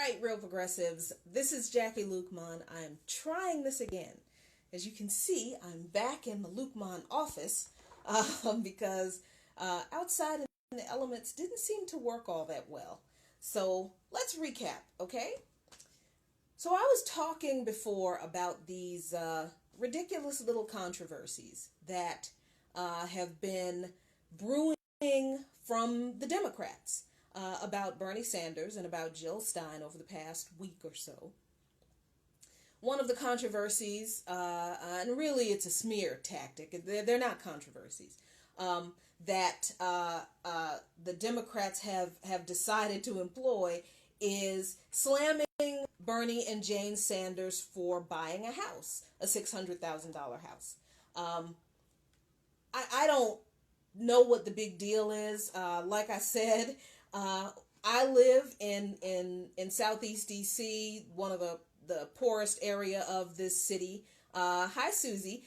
right, real progressives. This is Jackie Luqman. I'm trying this again. As you can see, I'm back in the Luqman office because outside in the elements didn't seem to work all that well. So let's recap, okay? So I was talking before about these ridiculous little controversies that have been brewing from the Democrats about Bernie Sanders and about Jill Stein over the past week or so. One of the controversies, and really it's a smear tactic, they're not controversies, that the Democrats have decided to employ is slamming Bernie and Jane Sanders for buying a house, a $600,000 house. I don't know what the big deal is. Like I said, I live in Southeast DC, one of the poorest area of this city. Hi, Susie.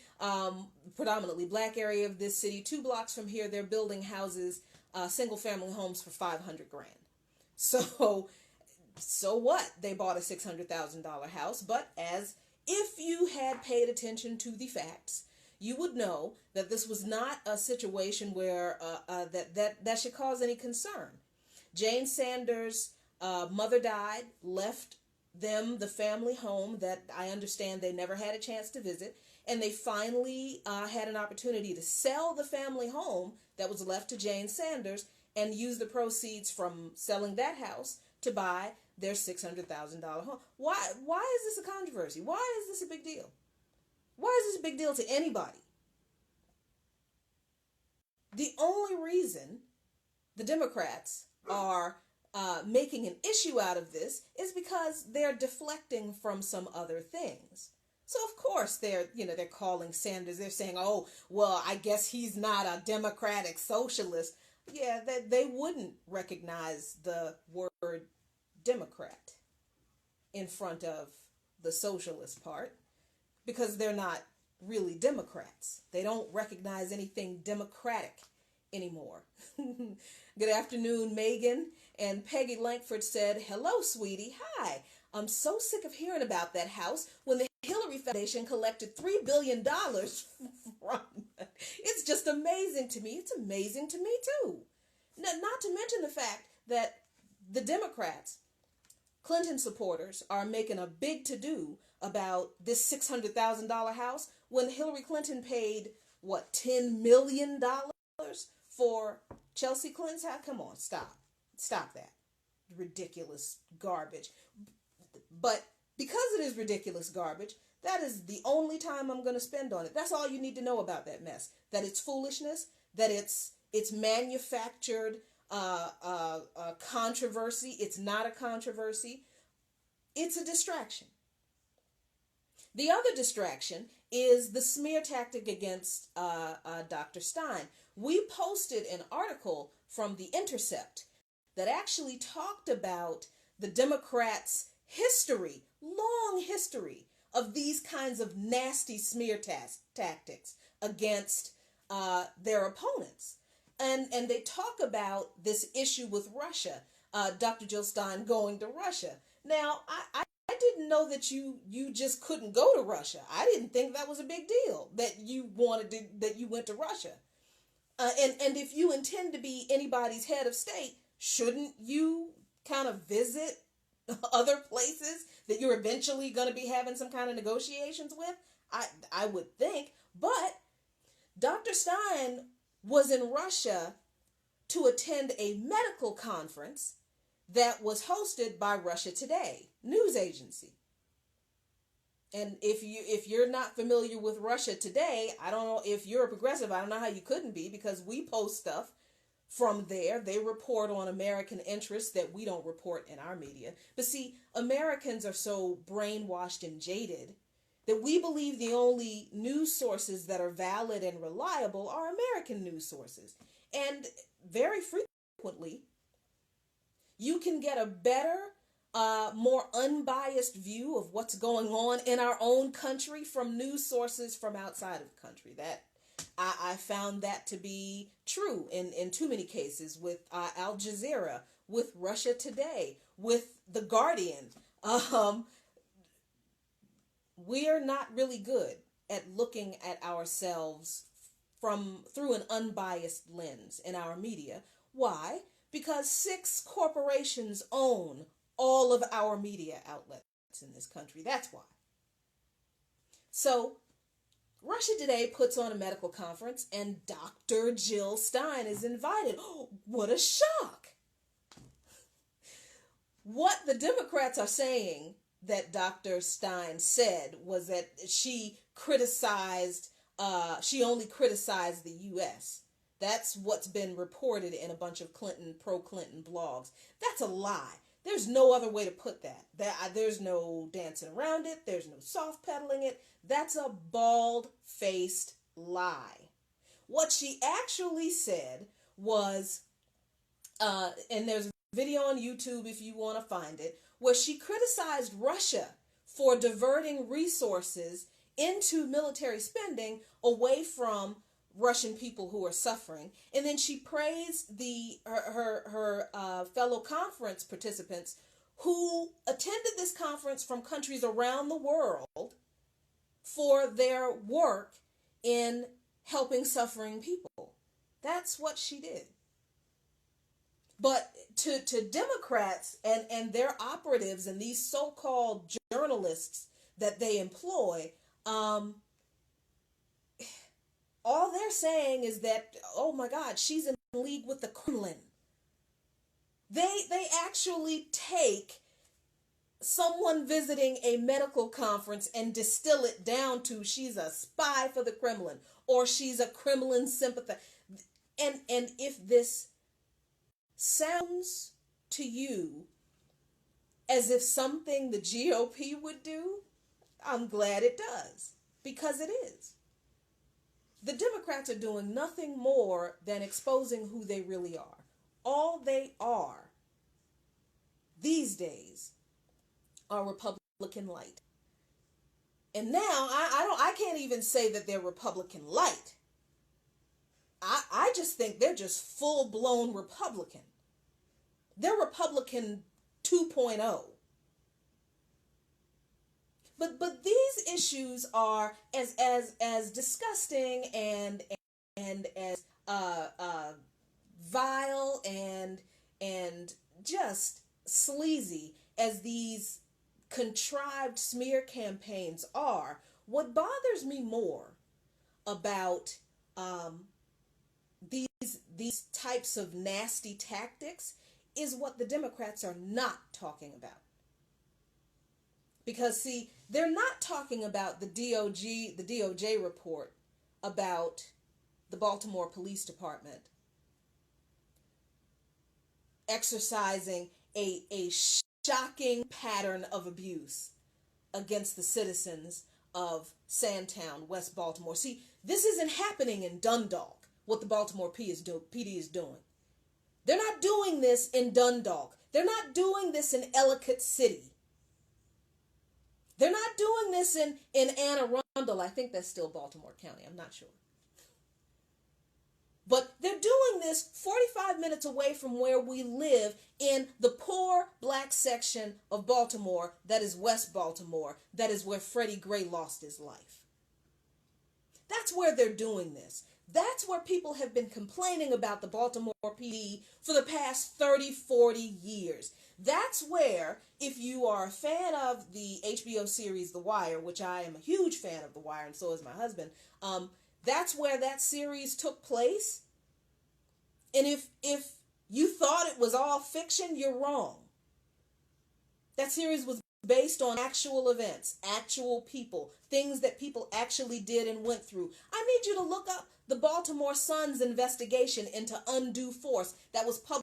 Predominantly black area of this city. 2 blocks from here, they're building houses, single family homes for $500,000. So what? They bought a $600,000 house, but as if you had paid attention to the facts, you would know that this was not a situation where that should cause any concern. Jane Sanders' mother died, left them the family home that I understand they never had a chance to visit, and they finally had an opportunity to sell the family home that was left to Jane Sanders and use the proceeds from selling that house to buy their $600,000 home. Why is this a controversy? Why is this a big deal? Why is this a big deal to anybody? The only reason the Democrats are making an issue out of this is because they're deflecting from some other things. So of course they're calling Sanders. They're saying, "Oh, well, I guess he's not a democratic socialist." Yeah, they wouldn't recognize the word Democrat in front of the socialist part because they're not really Democrats. They don't recognize anything democratic anymore. Good afternoon, Megan. And Peggy Lankford said, "Hello, sweetie. Hi. I'm so sick of hearing about that house when the Hillary Foundation collected $3 billion from it. It's just amazing to me. It's amazing to me, too." Not to mention the fact that the Democrats, Clinton supporters, are making a big to-do about this $600,000 house when Hillary Clinton paid, what, $10 million for Chelsea Clinton's house? Come on, stop. Stop that. Ridiculous garbage. But because it is ridiculous garbage, that is the only time I'm going to spend on it. That's all you need to know about that mess. That it's foolishness, that it's manufactured controversy. It's not a controversy. It's a distraction. The other distraction is the smear tactic against Dr. Stein. We posted an article from The Intercept that actually talked about the Democrats' history, long history of these kinds of nasty smear tactics against their opponents. And they talk about this issue with Russia, Dr. Jill Stein going to Russia. Now, I didn't know that you just couldn't go to Russia. I didn't think that was a big deal, that you went to Russia. And if you intend to be anybody's head of state, shouldn't you kind of visit other places that you're eventually going to be having some kind of negotiations with? I would think. But Dr. Stein was in Russia to attend a medical conference that was hosted by Russia Today news agency. And if you're not familiar with Russia Today, I don't know if you're a progressive, I don't know how you couldn't be, because we post stuff from there. They report on American interests that we don't report in our media. But see, Americans are so brainwashed and jaded that we believe the only news sources that are valid and reliable are American news sources. And very frequently, you can get a better, more unbiased view of what's going on in our own country from news sources from outside of the country. That I found that to be true in too many cases with Al Jazeera, with Russia Today, with The Guardian. We are not really good at looking at ourselves through an unbiased lens in our media. Why? Because 6 corporations own all of our media outlets in this country. That's why. So, Russia Today puts on a medical conference and Dr. Jill Stein is invited. Oh, what a shock! What the Democrats are saying that Dr. Stein said was that she only criticized the U.S. That's what's been reported in a bunch of pro-Clinton blogs. That's a lie. There's no other way to put that. There's no dancing around it. There's no soft pedaling it. That's a bald-faced lie. What she actually said was, and there's a video on YouTube if you want to find it, where she criticized Russia for diverting resources into military spending away from Russian people who are suffering, and then she praised her fellow conference participants who attended this conference from countries around the world for their work in helping suffering people. That's what she did. But to Democrats and their operatives and these so-called journalists that they employ, all they're saying is that, oh my God, she's in league with the Kremlin. They actually take someone visiting a medical conference and distill it down to she's a spy for the Kremlin or she's a Kremlin sympathizer. And if this sounds to you as if something the GOP would do, I'm glad it does, because it is. The Democrats are doing nothing more than exposing who they really are. All they are these days are Republican light. And now I can't even say that they're Republican light. I just think they're just full-blown Republican. They're Republican 2.0. But these issues are as disgusting and as vile and just sleazy as these contrived smear campaigns are. What bothers me more about these types of nasty tactics is what the Democrats are not talking about. Because, see, they're not talking about the DOJ report about the Baltimore Police Department exercising a shocking pattern of abuse against the citizens of Sandtown, West Baltimore. See, this isn't happening in Dundalk, what the Baltimore PD is doing. They're not doing this in Dundalk. They're not doing this in Ellicott City. They're not doing this in Anne Arundel. I think that's still Baltimore County. I'm not sure. But they're doing this 45 minutes away from where we live in the poor black section of Baltimore that is West Baltimore. That is where Freddie Gray lost his life. That's where they're doing this. That's where people have been complaining about the Baltimore PD for the past 30, 40 years. That's where, if you are a fan of the HBO series The Wire, which I am a huge fan of The Wire, and so is my husband, that's where that series took place. And if you thought it was all fiction, you're wrong. That series was based on actual events, actual people, things that people actually did and went through. I need you to look up the Baltimore Sun's investigation into undue force that was